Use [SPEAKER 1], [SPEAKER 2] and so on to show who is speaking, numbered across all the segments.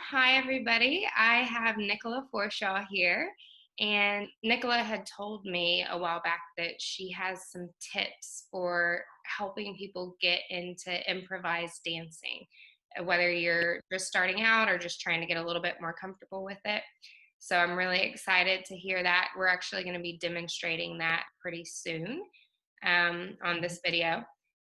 [SPEAKER 1] Hi everybody. I have Nicola Forshaw here, and Nicola had told me a while back that she has some tips for helping people get into improvised dancing, whether you're just starting out or just trying to get a little bit more comfortable with it. So I'm really excited to hear that. We're actually going to be demonstrating that pretty soon on this video.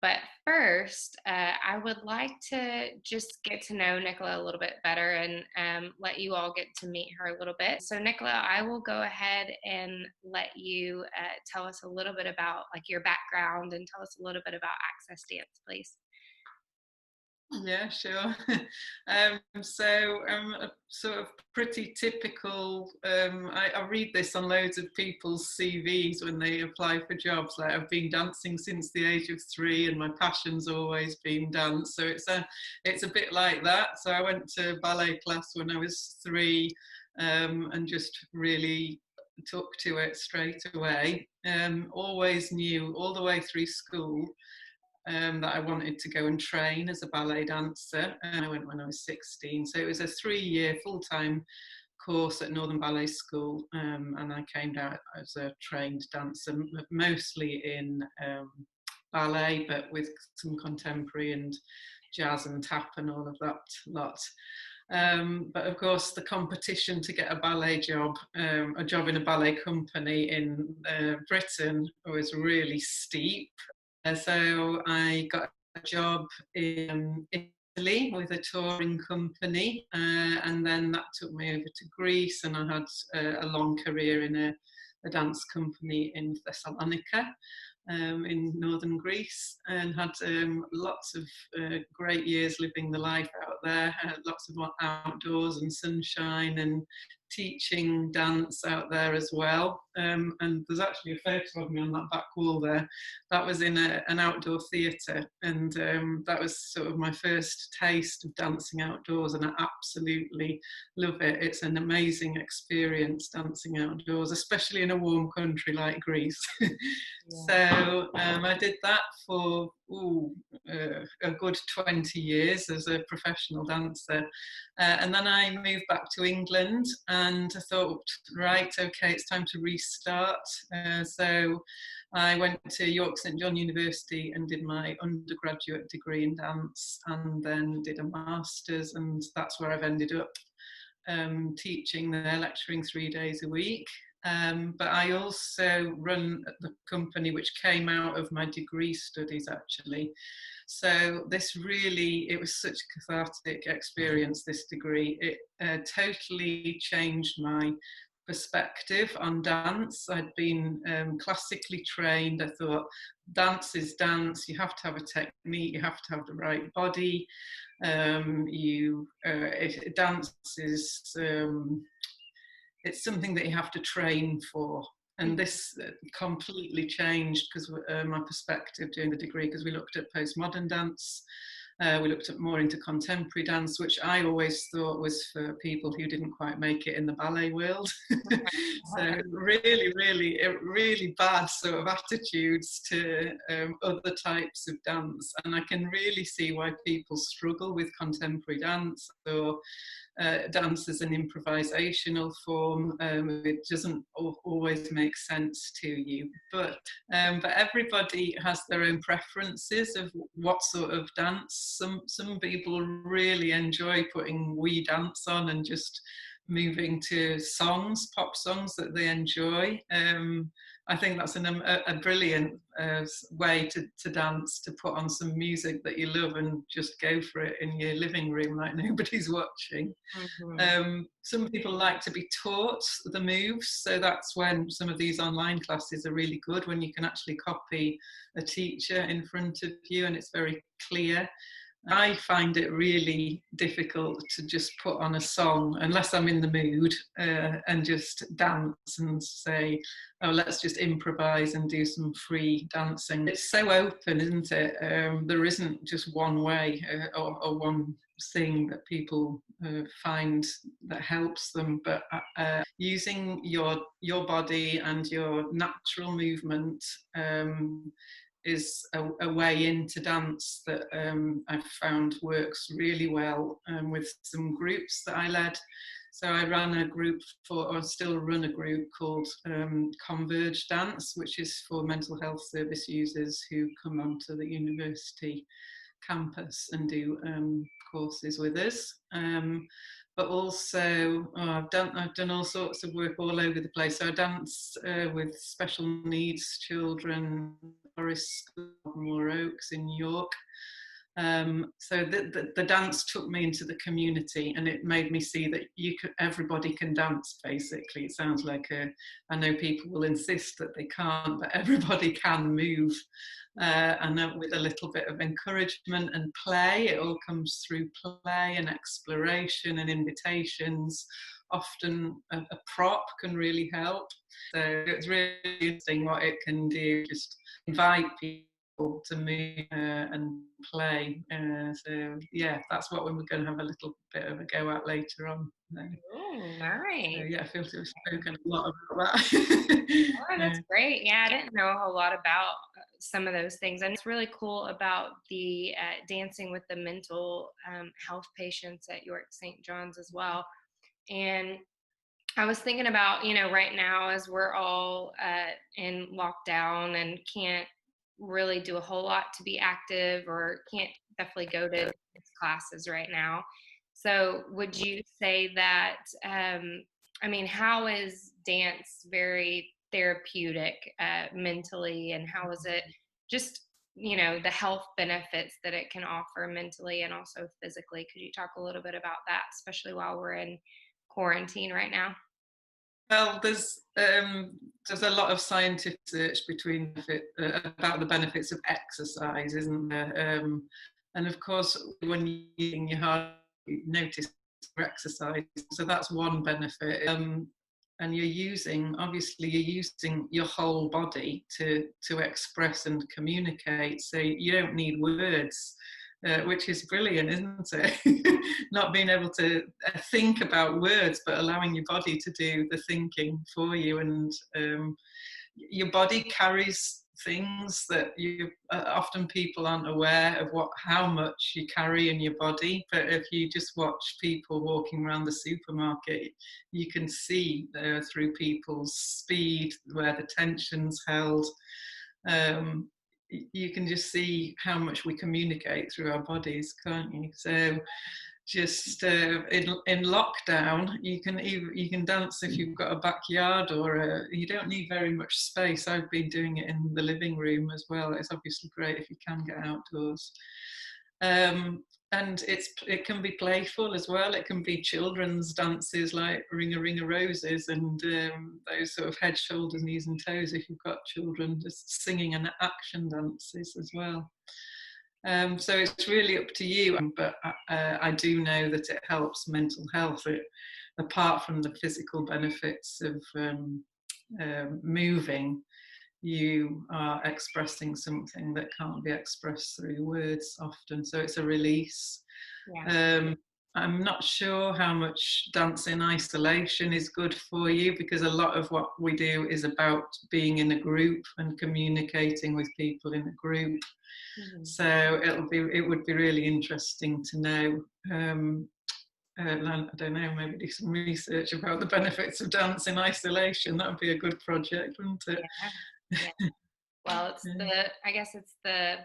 [SPEAKER 1] But first, I would like to just get to know Nicola a little bit better and let you all get to meet her a little bit. So, Nicola, I will go ahead and let you tell us a little bit about like your background and tell us a little bit about Access Dance, please.
[SPEAKER 2] Yeah, sure. I'm a sort of pretty typical. I read this on loads of people's CVs when they apply for jobs. Like I've been dancing since the age of 3, and my passion's always been dance. So it's a bit like that. So I went to ballet class when I was 3, and just really took to it straight away. Always knew all the way through school that I wanted to go and train as a ballet dancer. And I went when I was 16. So it was a 3-year full-time course at Northern Ballet School. And I came out as a trained dancer, mostly in ballet, but with some contemporary and jazz and tap and all of that lot. But of course, the competition to get a ballet job, a job in a ballet company in Britain was really steep. So I got a job in Italy with a touring company, and then that took me over to Greece, and I had a long career in a dance company in Thessalonica. In northern Greece, and had lots of great years living the life out there, lots of outdoors and sunshine and teaching dance out there as well. And there's actually a photo of me on that back wall there. That was in an outdoor theatre, and that was sort of my first taste of dancing outdoors, and I absolutely love it. It's an amazing experience dancing outdoors, especially in a warm country like Greece. So I did that for a good 20 years as a professional dancer. And then I moved back to England, and I thought, right, okay, it's time to restart. So I went to York St John University and did my undergraduate degree in dance, and then did a master's, and that's where I've ended up teaching there, lecturing 3 days a week. But I also run the company which came out of my degree studies, actually. So it was such a cathartic experience, this degree. It totally changed my perspective on dance. I'd been classically trained. I thought dance is dance. You have to have a technique. You have to have the right body. Dance is it's something that you have to train for. And this completely changed because my perspective during the degree, because we looked at postmodern dance, we looked at more into contemporary dance, which I always thought was for people who didn't quite make it in the ballet world. So really bad sort of attitudes to other types of dance. And I can really see why people struggle with contemporary dance or dance as an improvisational form. It doesn't always make sense to you, but everybody has their own preferences of what sort of dance. Some people really enjoy putting wee dance on and just moving to songs, pop songs that they enjoy. I think that's a brilliant way to dance, to put on some music that you love and just go for it in your living room like nobody's watching. Mm-hmm. Some people like to be taught the moves, so that's when some of these online classes are really good, when you can actually copy a teacher in front of you and it's very clear. I find it really difficult to just put on a song unless I'm in the mood and just dance and say, oh, let's just improvise and do some free dancing. It's so open, isn't it? There isn't just one way or one thing that people find that helps them, but using your body and your natural movement is a way into dance that I've found works really well with some groups that I led. So I ran a group or still run a group called Converge Dance, which is for mental health service users who come onto the university campus and do courses with us. But also, I've done all sorts of work all over the place. So I dance with special needs children, Forest School, Moor Oaks in York. So the dance took me into the community, and it made me see that everybody can dance. Basically, it sounds like I know people will insist that they can't, but everybody can move, and with a little bit of encouragement and play, it all comes through play and exploration and invitations. Often a prop can really help. So it's really interesting what it can do. Just invite people to move and play. So yeah, that's what we're going to have a little bit of a go at later on.
[SPEAKER 1] Oh, nice.
[SPEAKER 2] So yeah, I feel to have spoken a lot about that.
[SPEAKER 1] Oh, that's great. Yeah, I didn't know a whole lot about some of those things. And it's really cool about the dancing with the mental health patients at York St. John's as well. And I was thinking about, right now as we're all in lockdown and can't really do a whole lot to be active, or can't definitely go to classes right now. So would you say that, how is dance very therapeutic mentally, and how is it just, the health benefits that it can offer mentally and also physically? Could you talk a little bit about that, especially while we're in quarantine right now?
[SPEAKER 2] Well, there's a lot of scientific research about the benefits of exercise, isn't there? And of course, when you're using your heart, you notice exercise. So that's one benefit. And obviously you're using your whole body to express and communicate. So you don't need words. Which is brilliant, isn't it? Not being able to think about words, but allowing your body to do the thinking for you. And your body carries things that often people aren't aware of how much you carry in your body. But if you just watch people walking around the supermarket, you can see through people's speed where the tension's held. You can just see how much we communicate through our bodies, can't you? So just in lockdown, you can dance if you've got a backyard, or you don't need very much space. I've been doing it in the living room as well. It's obviously great if you can get outdoors. And it can be playful as well. It can be children's dances like Ring a Ring a Roses, and those sort of head, shoulders, knees and toes if you've got children, just singing and action dances as well. So it's really up to you, but I do know that it helps mental health. Apart from the physical benefits of moving, you are expressing something that can't be expressed through words often. So it's a release. Yeah. I'm not sure how much dance in isolation is good for you, because a lot of what we do is about being in a group and communicating with people in a group. Mm-hmm. So it would be really interesting to know. I don't know, maybe do some research about the benefits of dance in isolation. That would be a good project, wouldn't it?
[SPEAKER 1] Yeah. Yeah. Well, I guess it's the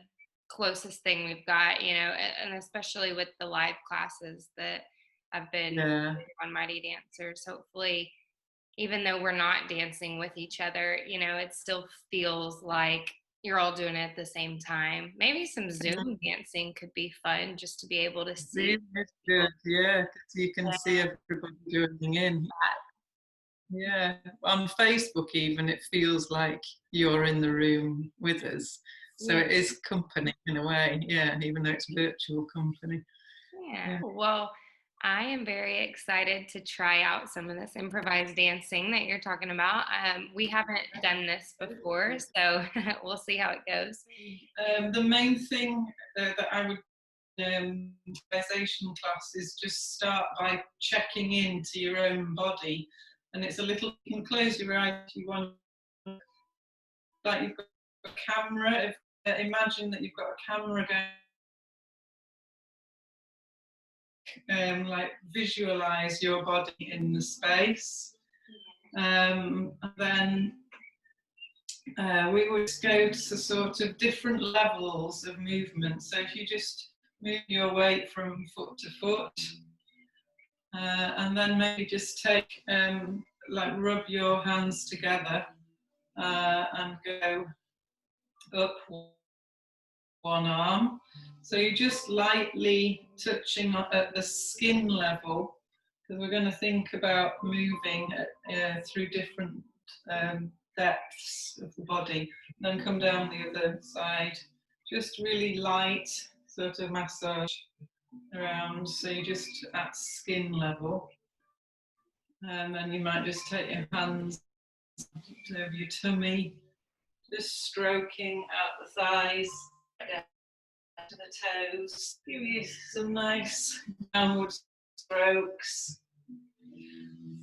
[SPEAKER 1] closest thing we've got, and especially with the live classes that have been on Mighty Dancers. Hopefully, even though we're not dancing with each other, it still feels like you're all doing it at the same time. Maybe some Zoom dancing could be fun, just to be able to see.
[SPEAKER 2] Zoom is good, yeah, because you can see everybody joining in. Yeah, on Facebook even, it feels like you're in the room with us. So it is company in a way, yeah, even though it's virtual company.
[SPEAKER 1] Yeah. Well, I am very excited to try out some of this improvised dancing that you're talking about. We haven't done this before, so we'll see how it goes.
[SPEAKER 2] The main thing that I would improvisation class is just start by checking into your own body, and it's you can close your eyes if you want, like you've got a camera imagine that you've got a camera going, like visualize your body in the space. And then we would go to sort of different levels of movement. So if you just move your weight from foot to foot, and then maybe just take, like rub your hands together and go up one arm. So you're just lightly touching at the skin level, because we're going to think about moving through different depths of the body. And then come down the other side, just really light sort of massage around, so you're just at skin level. And then you might just take your hands over your tummy, just stroking out the thighs, to the toes. Give you some nice downward strokes.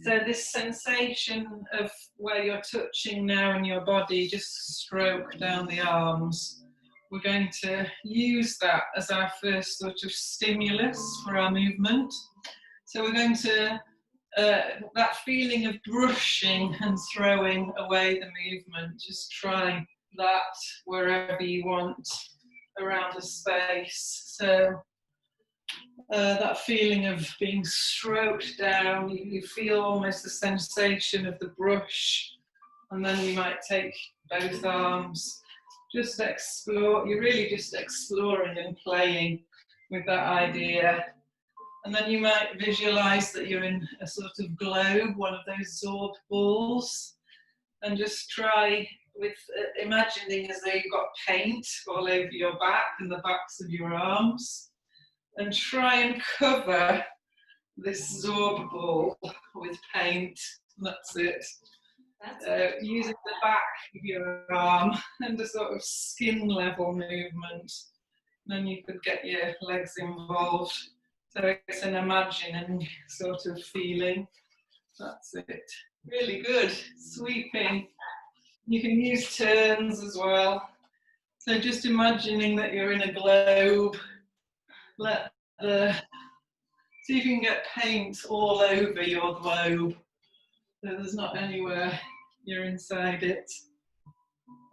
[SPEAKER 2] So this sensation of where you're touching now in your body, just stroke down the arms. We're going to use that as our first sort of stimulus for our movement. So we're going to, that feeling of brushing and throwing away the movement, just try that wherever you want around the space. So that feeling of being stroked down, you feel almost the sensation of the brush, and then you might take both arms, just explore, you're really just exploring and playing with that idea. And then you might visualize that you're in a sort of globe, one of those Zorb balls, and just try with imagining as though you've got paint all over your back and the backs of your arms, and try and cover this Zorb ball with paint. That's it. Using the back of your arm and a sort of skin level movement. Then you could get your legs involved. So it's an imagining sort of feeling. That's it. Really good. Sweeping. You can use turns as well. So just imagining that you're in a globe. See if you can get paint all over your globe, so there's not anywhere you're inside it.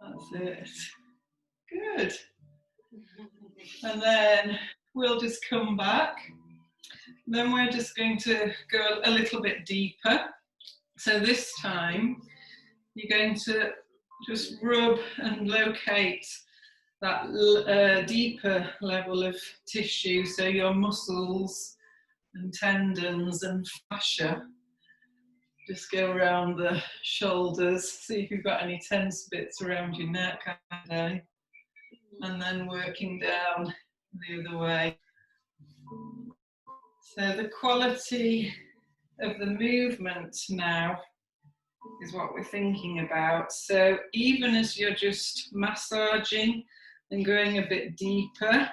[SPEAKER 2] That's it. Good. And then we'll just come back. Then we're just going to go a little bit deeper. So this time you're going to just rub and locate that deeper level of tissue, so your muscles and tendons and fascia. Just go around the shoulders, see if you've got any tense bits around your neck, and then working down the other way. So the quality of the movement now is what we're thinking about. So even as you're just massaging and going a bit deeper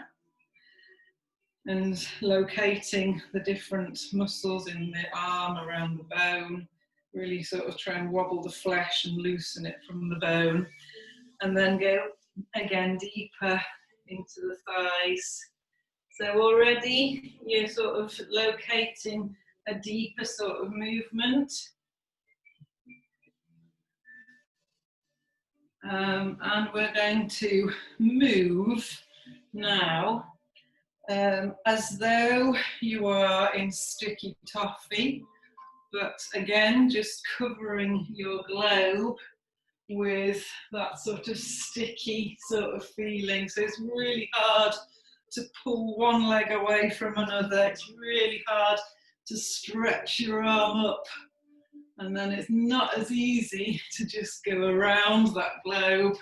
[SPEAKER 2] and locating the different muscles in the arm around the bone, really sort of try and wobble the flesh and loosen it from the bone, and then go again deeper into the thighs. So already you're sort of locating a deeper sort of movement. And we're going to move now as though you are in sticky toffee, but again just covering your globe with that sort of sticky sort of feeling. So it's really hard to pull one leg away from another. It's really hard to stretch your arm up. And then it's not as easy to just go around that globe.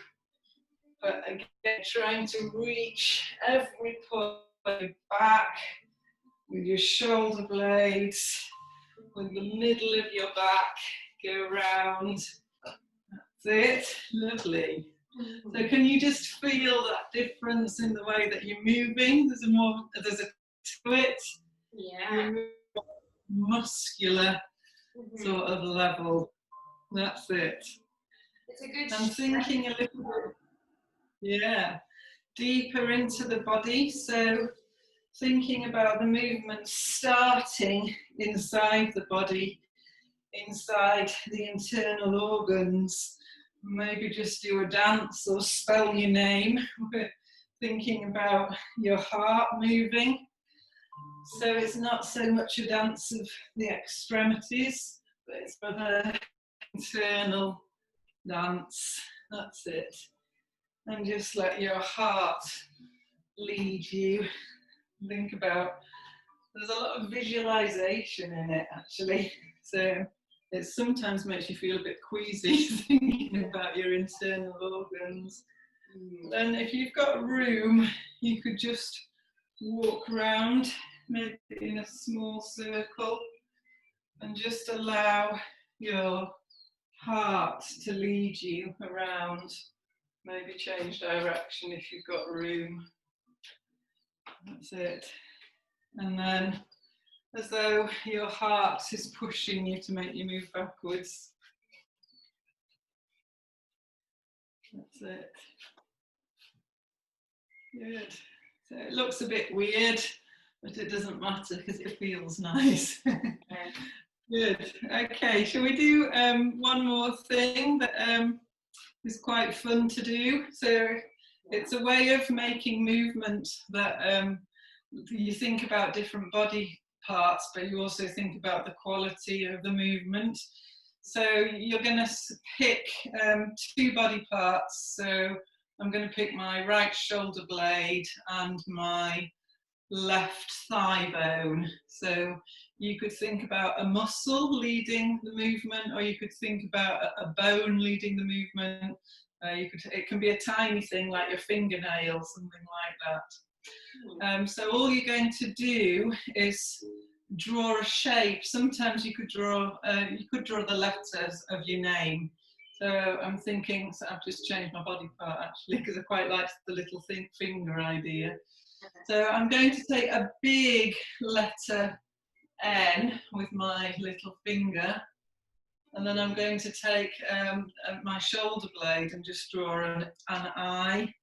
[SPEAKER 2] But again, trying to reach every point back with your shoulder blades, with the middle of your back, go around. That's it. Lovely. So can you just feel that difference in the way that you're moving? There's a twit.
[SPEAKER 1] Yeah.
[SPEAKER 2] Muscular sort of level. That's it.
[SPEAKER 1] It's a good
[SPEAKER 2] I'm thinking a little bit, yeah. deeper into the body. So thinking about the movement starting inside the body, inside the internal organs. Maybe just do a dance or spell your name. We're thinking about your heart moving. So it's not so much a dance of the extremities, but it's of an internal dance. That's it. And just let your heart lead you. Think about, there's a lot of visualization in it actually. So it sometimes makes you feel a bit queasy thinking about your internal organs. And if you've got room, you could just walk around, maybe in a small circle, and just allow your heart to lead you around. Maybe change direction if you've got room. That's it. And then, as though your heart is pushing you to make you move backwards. That's it. Good. So it looks a bit weird, but it doesn't matter because it feels nice. Good. Okay, shall we do one more thing that is quite fun to do? So it's a way of making movement that you think about different body parts, but you also think about the quality of the movement. So you're going to pick two body parts. So I'm going to pick my right shoulder blade and my left thigh bone. So you could think about a muscle leading the movement, or you could think about a bone leading the movement. It can be a tiny thing like your fingernail, something like that. So all you're going to do is draw a shape. Sometimes you could draw the letters of your name. So I'm thinking, so I've just changed my body part actually because I quite like the little finger idea. So I'm going to take a big letter N with my little finger, and then I'm going to take my shoulder blade and just draw an I.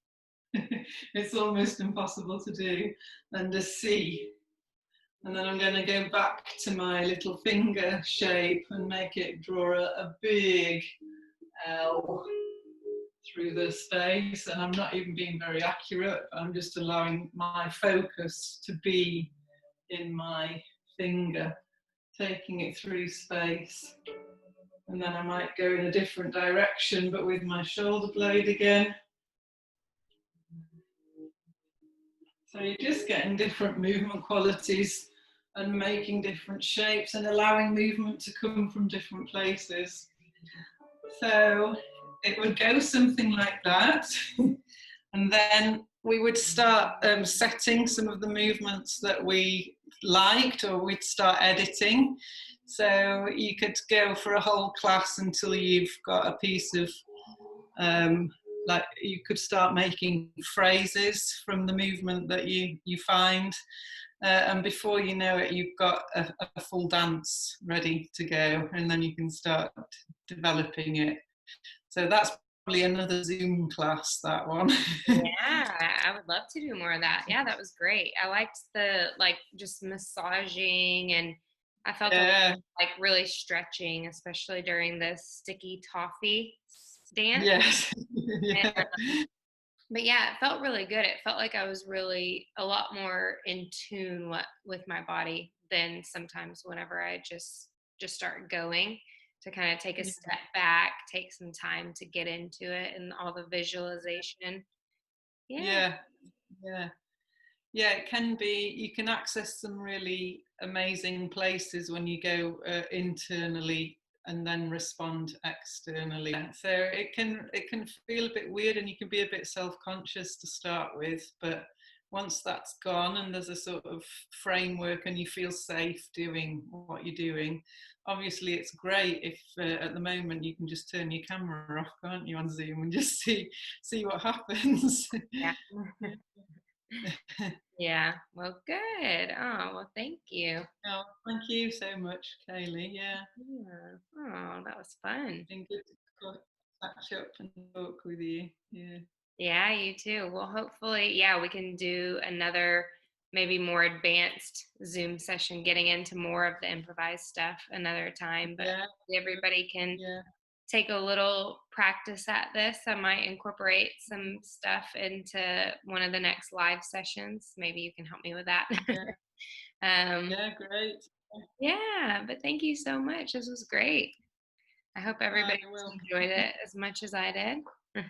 [SPEAKER 2] It's almost impossible to do, and a C. And then I'm going to go back to my little finger shape and draw a big L through the space. And I'm not even being very accurate, I'm just allowing my focus to be in my finger, taking it through space. And then I might go in a different direction, but with my shoulder blade again. So you're just getting different movement qualities and making different shapes and allowing movement to come from different places. So it would go something like that. And then we would start setting some of the movements that we liked, or we'd start editing. So you could go for a whole class until you've got a piece of like you could start making phrases from the movement that you find, and before you know it, you've got a full dance ready to go, and then you can start developing it. So that's probably another Zoom class, that one.
[SPEAKER 1] Yeah, I would love to do more of that. Yeah, that was great. I liked the just massaging, and I felt like really stretching, especially during the sticky toffee dance.
[SPEAKER 2] Yes. Yeah.
[SPEAKER 1] But yeah, it felt really good. It felt like I was really a lot more in tune with my body than sometimes whenever I just start going, to kind of take a step back, take some time to get into it and all the visualization.
[SPEAKER 2] Yeah. It can be, you can access some really amazing places when you go internally and then respond externally. So it can feel a bit weird, and you can be a bit self-conscious to start with, but once that's gone and there's a sort of framework and you feel safe doing what you're doing, obviously it's great if at the moment you can just turn your camera off, can't you, on Zoom, and just see what happens.
[SPEAKER 1] Yeah. Yeah. Well, good. Oh, well, thank you.
[SPEAKER 2] Oh, thank you so much, Kaylee. Yeah.
[SPEAKER 1] Oh, that was fun.
[SPEAKER 2] It's been good to catch up and talk with you. Yeah.
[SPEAKER 1] Yeah, you too. Well, hopefully, yeah, we can do another maybe more advanced Zoom session, getting into more of the improvised stuff another time. But
[SPEAKER 2] Yeah,
[SPEAKER 1] everybody can
[SPEAKER 2] yeah,
[SPEAKER 1] take a little practice at this. I might incorporate some stuff into one of the next live sessions. Maybe you can help me with that.
[SPEAKER 2] yeah,
[SPEAKER 1] um,
[SPEAKER 2] yeah, great.
[SPEAKER 1] yeah, but thank you so much. This was great. I hope
[SPEAKER 2] I
[SPEAKER 1] everybody
[SPEAKER 2] will.
[SPEAKER 1] enjoyed it as much as I did.